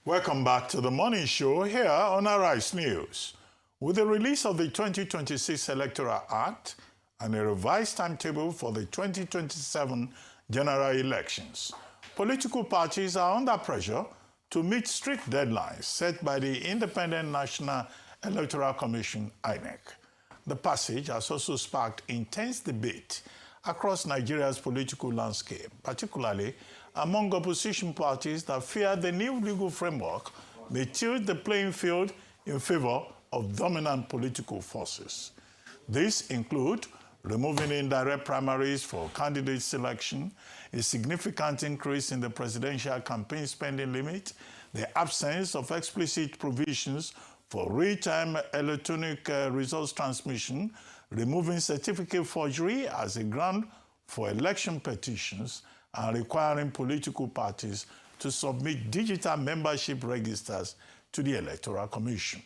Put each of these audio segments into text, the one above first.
Welcome back to the morning show here on Arise News. With the release of the 2026 Electoral Act and a revised timetable for the 2027 general elections, political parties are under pressure to meet strict deadlines set by the Independent National Electoral Commission, INEC. The passage has also sparked intense debate across Nigeria's political landscape, particularly among opposition parties that fear the new legal framework may tilt the playing field in favor of dominant political forces. These include removing indirect primaries for candidate selection, a significant increase in the presidential campaign spending limit, the absence of explicit provisions for real-time electronic results transmission, removing certificate forgery as a ground for election petitions, and requiring political parties to submit digital membership registers to the Electoral Commission.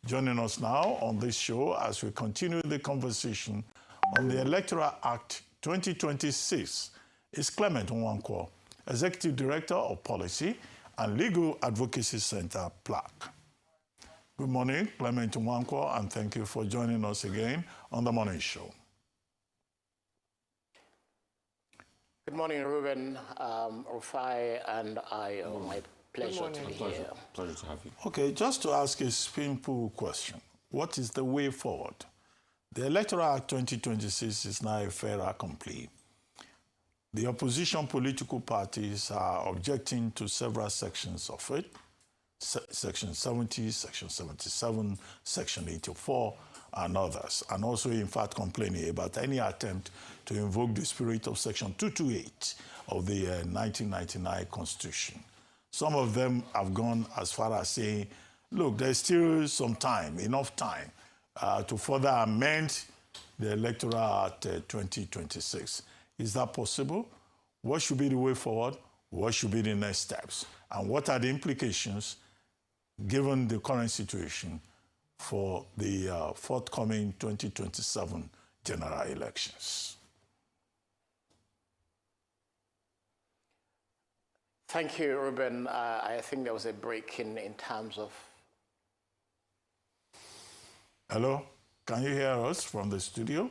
Joining us now on this show as we continue the conversation on the Electoral Act 2026 is Clement Nwankwo, Executive Director of Policy and Legal Advocacy Center, PLAC. Good morning, Clement Nwankwo, and thank you for joining us again on the morning show. Good morning, Ruben, Rufai, and I. My pleasure to be here. Pleasure to have you. Okay, just to ask a simple question. What is the way forward? The Electoral Act 2026 is now a fait accompli. The opposition political parties are objecting to several sections of it. Section 70, Section 77, Section 84, and others, and also, in fact, complaining about any attempt to invoke the spirit of Section 228 of the 1999 Constitution. Some of them have gone as far as saying, look, there's still some time, enough time, to further amend the Electoral Act 2026. Is that possible? What should be the way forward? What should be the next steps? And what are the implications, given the current situation, for the forthcoming 2027 general elections? Thank you, Ruben. I think there was a break in terms of... Hello? Can you hear us from the studio?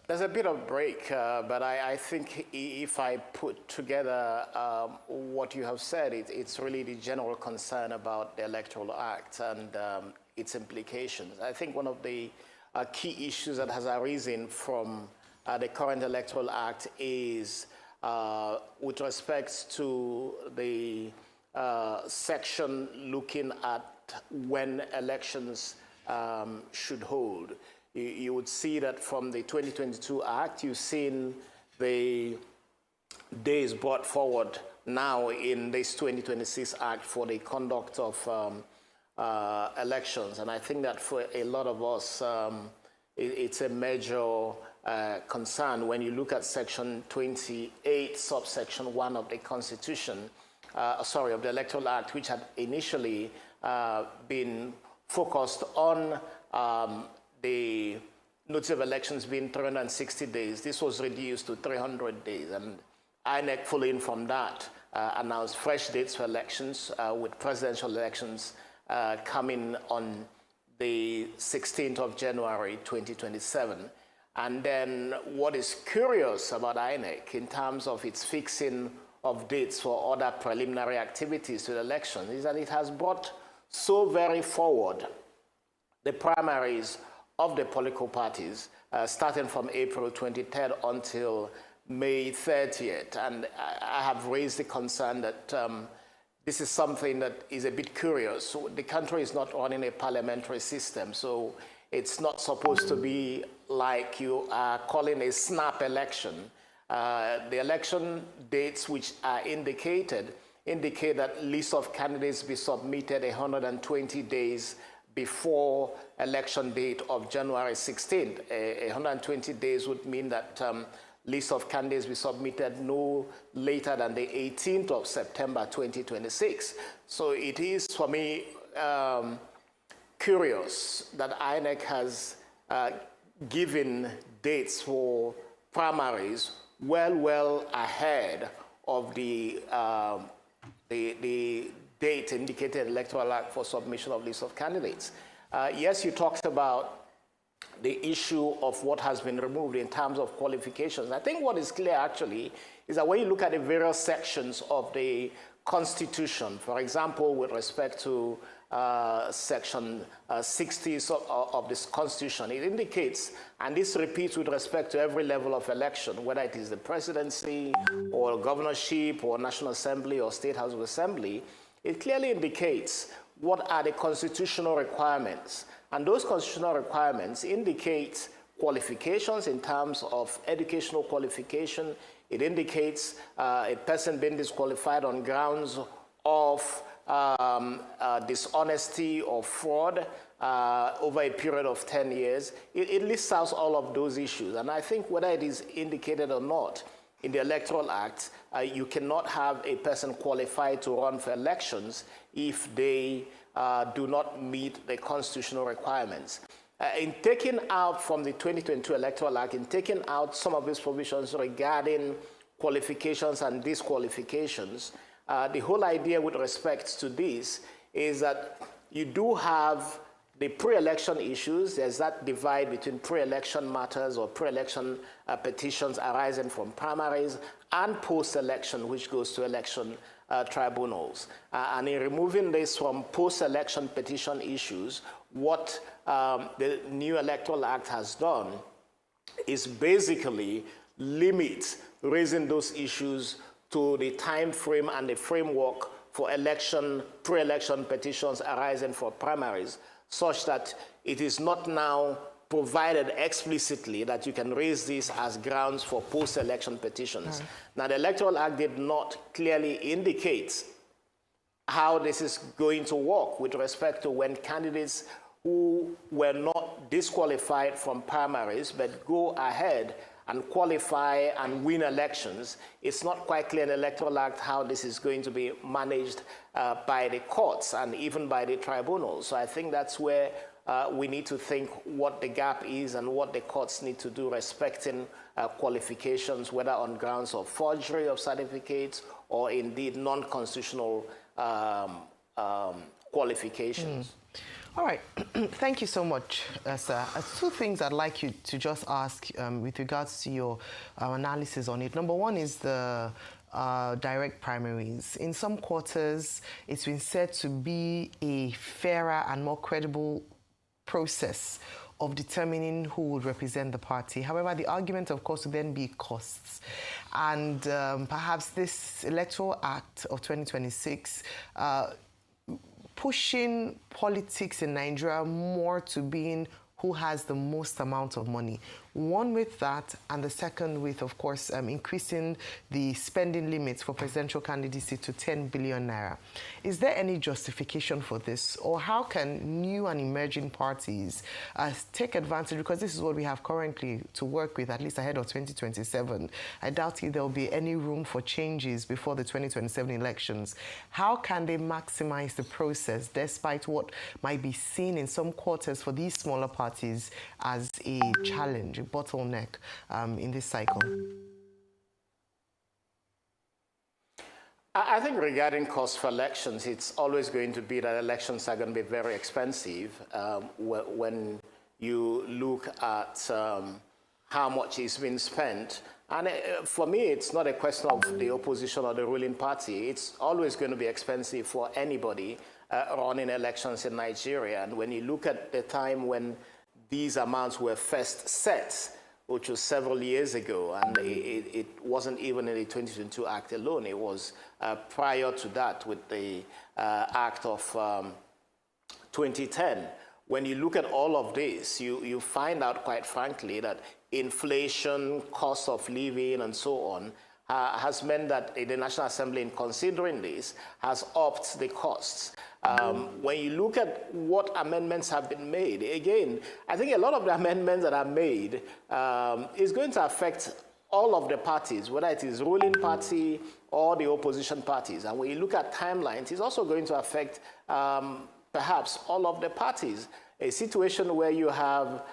There's a bit of break, but I think if I put together what you have said, it's really the general concern about the Electoral Act and its implications. I think one of the key issues that has arisen from the current Electoral Act is with respect to the section looking at when elections should hold. You would see that from the 2022 Act, you've seen the days brought forward now in this 2026 Act for the conduct of elections. And I think that for a lot of us, it's a major concern when you look at Section 28, subsection 1 of the Constitution, of the Electoral Act, which had initially been focused on the notice of elections being 360 days. This was reduced to 300 days. And INEC, following from that, announced fresh dates for elections, with presidential elections coming on the 16th of January, 2027. And then what is curious about INEC in terms of its fixing of dates for other preliminary activities to the election is that it has brought so very forward the primaries of the political parties, starting from April 23rd until May 30th. And I have raised the concern that this is something that is a bit curious. So the country is not running a parliamentary system, so it's not supposed to be like you are calling a snap election. The election dates which are indicate that lists of candidates be submitted 120 days before election date of January 16th. 120 days would mean that list of candidates be submitted no later than the 18th of September 2026. So it is, for me, curious that INEC has given dates for primaries well ahead of the date indicated Electoral Act for submission of list of candidates. Yes, you talked about the issue of what has been removed in terms of qualifications. I think what is clear actually is that when you look at the various sections of the Constitution, for example, with respect to section 60 of this Constitution, it indicates, and this repeats with respect to every level of election, whether it is the presidency or governorship or National Assembly or State House of Assembly, it clearly indicates what are the constitutional requirements. And those constitutional requirements indicate qualifications in terms of educational qualification. It indicates a person being disqualified on grounds of dishonesty or fraud over a period of 10 years. It lists out all of those issues. And I think whether it is indicated or not in the Electoral Act, you cannot have a person qualified to run for elections if they do not meet the constitutional requirements. In taking out from the 2022 Electoral Act, in taking out some of these provisions regarding qualifications and disqualifications, the whole idea with respect to this is that you do have the pre-election issues. There's that divide between pre-election matters or pre-election petitions arising from primaries and post-election, which goes to election tribunals. And in removing this from post-election petition issues, what the new Electoral Act has done is basically limit raising those issues to the time frame and the framework for election, pre-election petitions arising for primaries, such that it is not now provided explicitly that you can raise this as grounds for post-election petitions. Right. Now, the Electoral Act did not clearly indicate how this is going to work with respect to when candidates who were not disqualified from primaries but go ahead and qualify and win elections. It's not quite clear in the Electoral Act how this is going to be managed by the courts and even by the tribunals. So I think that's where we need to think what the gap is and what the courts need to do respecting qualifications, whether on grounds of forgery of certificates or indeed non-constitutional qualifications. All right. Thank you so much, sir. Two things I'd like you to just ask with regards to your analysis on it. Number one is the direct primaries. In some quarters, it's been said to be a fairer and more credible process of determining who would represent the party. However, the argument, of course, would then be costs. And perhaps this Electoral Act of 2026 pushing politics in Nigeria more to being who has the most amount of money. One with that, and the second with, of course, increasing the spending limits for presidential candidacy to 10 billion naira. Is there any justification for this? Or how can new and emerging parties take advantage? Because this is what we have currently to work with, at least ahead of 2027. I doubt if there will be any room for changes before the 2027 elections. How can they maximize the process despite what might be seen in some quarters for these smaller parties as a challenge, a bottleneck in this cycle? I think regarding cost for elections, it's always going to be that elections are going to be very expensive when you look at how much is being spent. And for me, it's not a question of the opposition or the ruling party. It's always going to be expensive for anybody running elections in Nigeria. And when you look at the time when these amounts were first set, which was several years ago, and it wasn't even in the 2022 Act alone. It was prior to that with the Act of 2010. When you look at all of this, you find out, quite frankly, that inflation, cost of living, and so on, has meant that the National Assembly, in considering this, has upped the costs. When you look at what amendments have been made, again, I think a lot of the amendments that are made is going to affect all of the parties, whether it is ruling party or the opposition parties. And when you look at timelines, it's also going to affect perhaps all of the parties. A situation where you have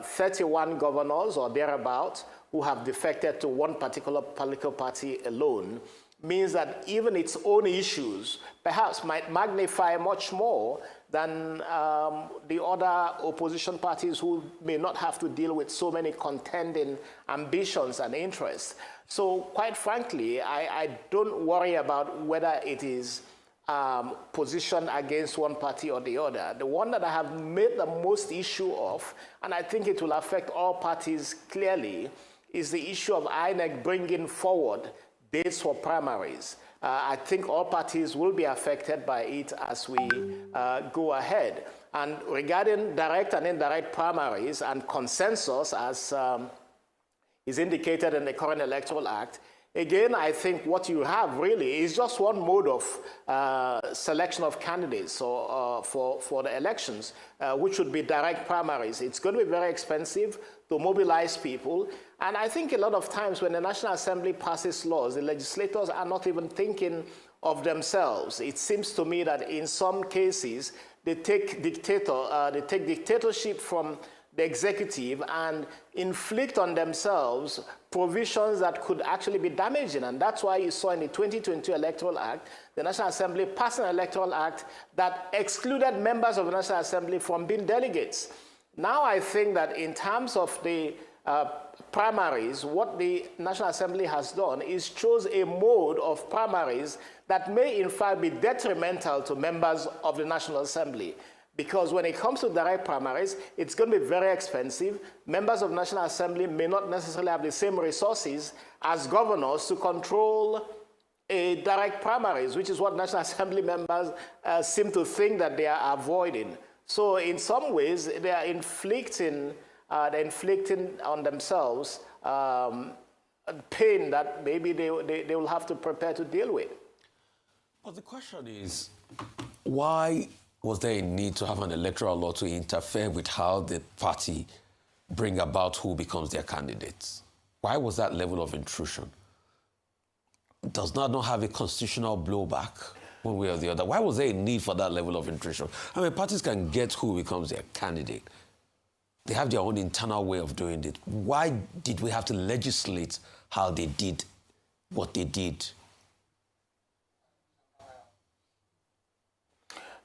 31 governors or thereabouts who have defected to one particular political party alone means that even its own issues perhaps might magnify much more than the other opposition parties who may not have to deal with so many contending ambitions and interests. So quite frankly, I don't worry about whether it is position against one party or the other. The one that I have made the most issue of, and I think it will affect all parties clearly, is the issue of INEC bringing forward dates for primaries. I think all parties will be affected by it as we go ahead. And regarding direct and indirect primaries and consensus, as is indicated in the current Electoral Act, again, I think what you have really is just one mode of selection of candidates for the elections, which would be direct primaries. It's going to be very expensive to mobilize people. And I think a lot of times when the National Assembly passes laws, the legislators are not even thinking of themselves. It seems to me that in some cases, they take dictatorship from the executive and inflict on themselves provisions that could actually be damaging. And that's why you saw in the 2022 Electoral Act, the National Assembly passed an Electoral Act that excluded members of the National Assembly from being delegates. Now I think that in terms of the primaries, what the National Assembly has done is chose a mode of primaries that may in fact be detrimental to members of the National Assembly. Because when it comes to direct primaries, it's going to be very expensive. Members of the National Assembly may not necessarily have the same resources as governors to control a direct primaries, which is what National Assembly members seem to think that they are avoiding. So in some ways, they are inflicting on themselves pain that maybe they will have to prepare to deal with. But the question is, why was there a need to have an electoral law to interfere with how the party bring about who becomes their candidates? Why was that level of intrusion? Does not have a constitutional blowback one way or the other? Why was there a need for that level of intrusion? I mean, parties can get who becomes their candidate. They have their own internal way of doing it. Why did we have to legislate how they did what they did?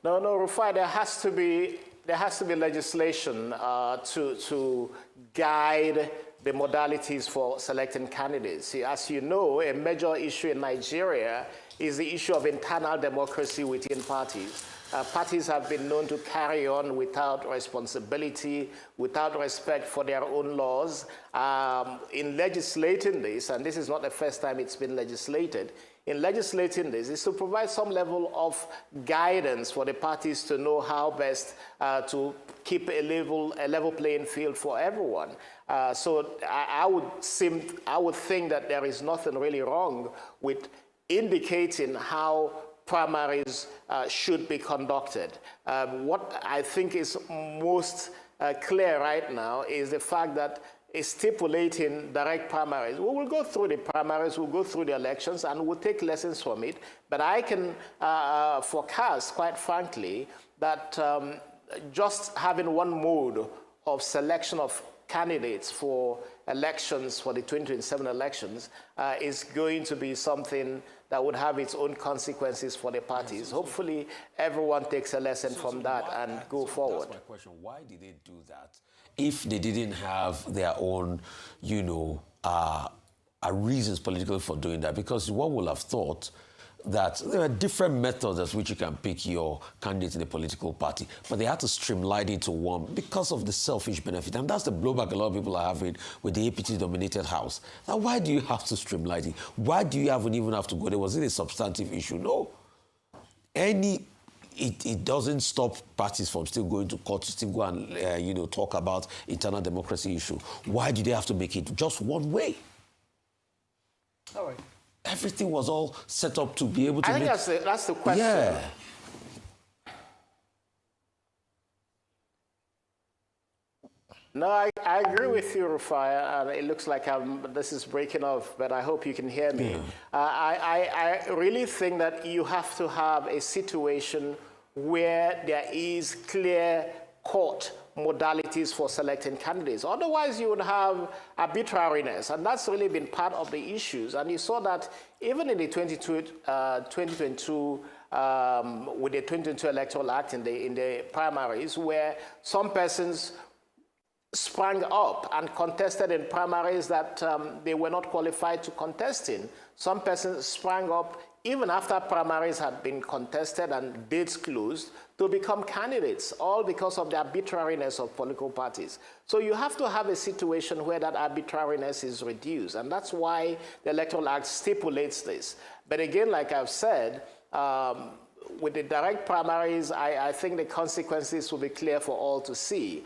No, Rufai, there has to be legislation to guide the modalities for selecting candidates. See, as you know, a major issue in Nigeria is the issue of internal democracy within parties. Parties have been known to carry on without responsibility, without respect for their own laws. In legislating this, and this is not the first time it's been legislated, in legislating this is to provide some level of guidance for the parties to know how best to keep a level playing field for everyone. So I would think that there is nothing really wrong with indicating how primaries should be conducted. What I think is most clear right now is the fact that stipulating direct primaries. We will go through the primaries, we'll go through the elections, and we'll take lessons from it. But I can forecast, quite frankly, that just having one mode of selection of candidates for elections, for the 2027 elections, is going to be something that would have its own consequences for the parties. Hopefully, everyone takes a lesson from that and go forward. That's my question. Why did they do that if they didn't have their own, reasons politically for doing that? Because one would have thought that there are different methods as which you can pick your candidate in a political party, but they had to streamline it to one because of the selfish benefit. And that's the blowback a lot of people are having with the APT-dominated House. Now, why do you have to streamline it? Why do you even have to go there? Was it a substantive issue? No. It doesn't stop parties from still going to court to still go and, talk about internal democracy issue. Why do they have to make it just one way? All right. Everything was all set up to be able to I think that's the question. Yeah. No, I agree with you, Rufai. It looks like this is breaking off, but I hope you can hear me. Yeah. I really think that you have to have a situation where there is clear court modalities for selecting candidates. Otherwise, you would have arbitrariness, and that's really been part of the issues. And you saw that even in the 2022 with the 2022 Electoral Act in the primaries, where some persons sprang up and contested in primaries that they were not qualified to contest in. Some persons sprang up even after primaries had been contested and dates closed to become candidates, all because of the arbitrariness of political parties. So you have to have a situation where that arbitrariness is reduced, and that's why the Electoral Act stipulates this. But again, like I've said, with the direct primaries, I think the consequences will be clear for all to see.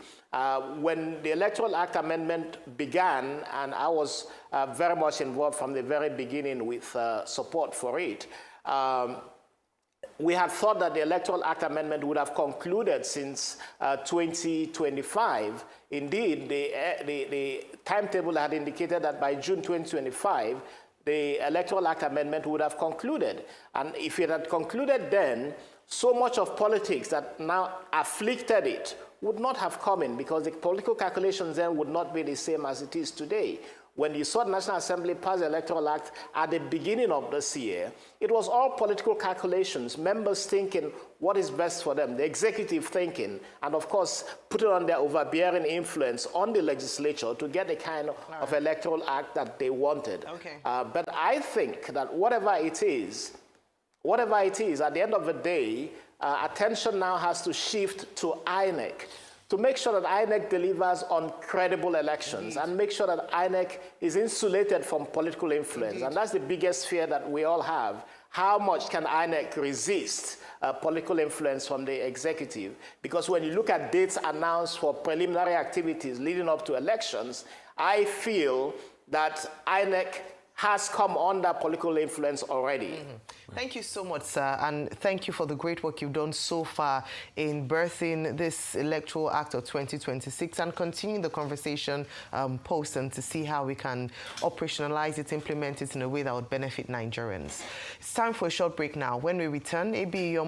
When the Electoral Act amendment began, and I was very much involved from the very beginning with support for it, we had thought that the Electoral Act amendment would have concluded since 2025. Indeed, the timetable had indicated that by June 2025, the Electoral Act amendment would have concluded. And if it had concluded then, so much of politics that now afflicted it would not have come in, because the political calculations then would not be the same as it is today. When you saw the National Assembly pass the Electoral Act at the beginning of this year, it was all political calculations, members thinking what is best for them, the executive thinking, and of course, putting on their overbearing influence on the legislature to get the kind of Electoral Act that they wanted. Okay. But I think that whatever it is, at the end of the day, attention now has to shift to INEC, to make sure that INEC delivers on credible elections and make sure that INEC is insulated from political influence. And that's the biggest fear that we all have. How much can INEC resist political influence from the executive? Because when you look at dates announced for preliminary activities leading up to elections, I feel that INEC has come under political influence already. Thank you so much, sir, and thank you for the great work you've done so far in birthing this Electoral Act of 2026 and continuing the conversation post and to see how we can operationalize it, implement it in a way that would benefit Nigerians. It's time for a short break now. When we return, AB, your